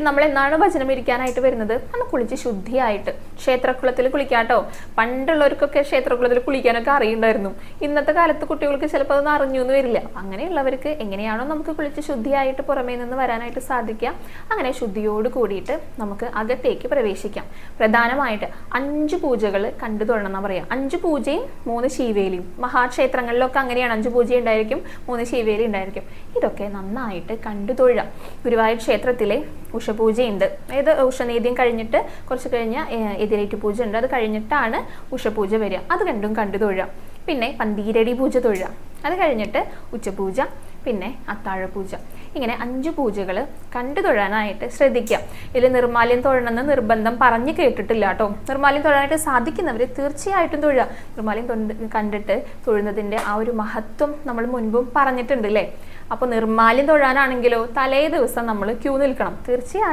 നമ്മൾ എന്നാണ് ഭജനം ഇരിക്കാനായിട്ട് വരുന്നത്, അന്ന് കുളിച്ച് ശുദ്ധിയായിട്ട് ക്ഷേത്രക്കുളത്തിൽ കുളിക്കാട്ടോ. പണ്ടുള്ളവർക്കൊക്കെ ക്ഷേത്രക്കുളത്തിൽ കുളിക്കാനൊക്കെ അറിയുണ്ടായിരുന്നു. ഇന്നത്തെ കാലത്ത് കുട്ടികൾക്ക് ചിലപ്പോൾ അതൊന്നും അറിഞ്ഞു എന്ന് വരില്ല. അങ്ങനെയുള്ളവർക്ക് എങ്ങനെയാണോ നമുക്ക് കുളിച്ച് ശുദ്ധിയായിട്ട് പുറമേ നിന്ന് വരാനായിട്ട് സാധിക്കുക, അങ്ങനെ ശുദ്ധിയോട് കൂടിയിട്ട് നമുക്ക് അകത്തേക്ക് പ്രവേശിക്കാം. പ്രധാനമായിട്ട് 5 പൂജകൾ കണ്ടു തൊഴണം എന്നാ പറയാം. 5 പൂജയും 3 ശീവേലിയും. മഹാക്ഷേത്രങ്ങളിലൊക്കെ അങ്ങനെയാണ്, 5 പൂജ ഉണ്ടായിരിക്കും, 3 ശീവേലി ഉണ്ടായിരിക്കും. ഇതൊക്കെ നന്നായിട്ട് കണ്ടു തൊഴാം. ഗുരുവായൂർ ക്ഷേത്രത്തിലെ ഉഷപൂജയുണ്ട്. അതായത് ഉഷനീതിയും കഴിഞ്ഞിട്ട് കുറച്ച് കഴിഞ്ഞ എതിരേറ്റ് പൂജ ഉണ്ട്. അത് കഴിഞ്ഞിട്ടാണ് ഉഷപൂജ വരിക. അത് രണ്ടും കണ്ടു തൊഴാം. പിന്നെ പന്തീരടി പൂജ തൊഴാം. അത് കഴിഞ്ഞിട്ട് ഉച്ചപൂജ, പിന്നെ അത്താഴപൂജ. ഇങ്ങനെ 5 പൂജകൾ കണ്ടു തൊഴാനായിട്ട് ശ്രദ്ധിക്കാം. ഇതിൽ നിർമ്മാല്യം തൊഴണമെന്ന് നിർബന്ധം പറഞ്ഞ് കേട്ടിട്ടില്ല കേട്ടോ. നിർമ്മാല്യം തൊഴാനായിട്ട് സാധിക്കുന്നവർ തീർച്ചയായിട്ടും തൊഴുക. നിർമ്മാല്യം കണ്ടിട്ട് തൊഴുന്നതിൻ്റെ ആ ഒരു മഹത്വം നമ്മൾ മുൻപും പറഞ്ഞിട്ടുണ്ട് അല്ലേ. അപ്പോൾ നിർമ്മാല്യം തൊഴാനാണെങ്കിലോ തലേ ദിവസം നമ്മൾ ക്യൂ നിൽക്കണം തീർച്ചയായും.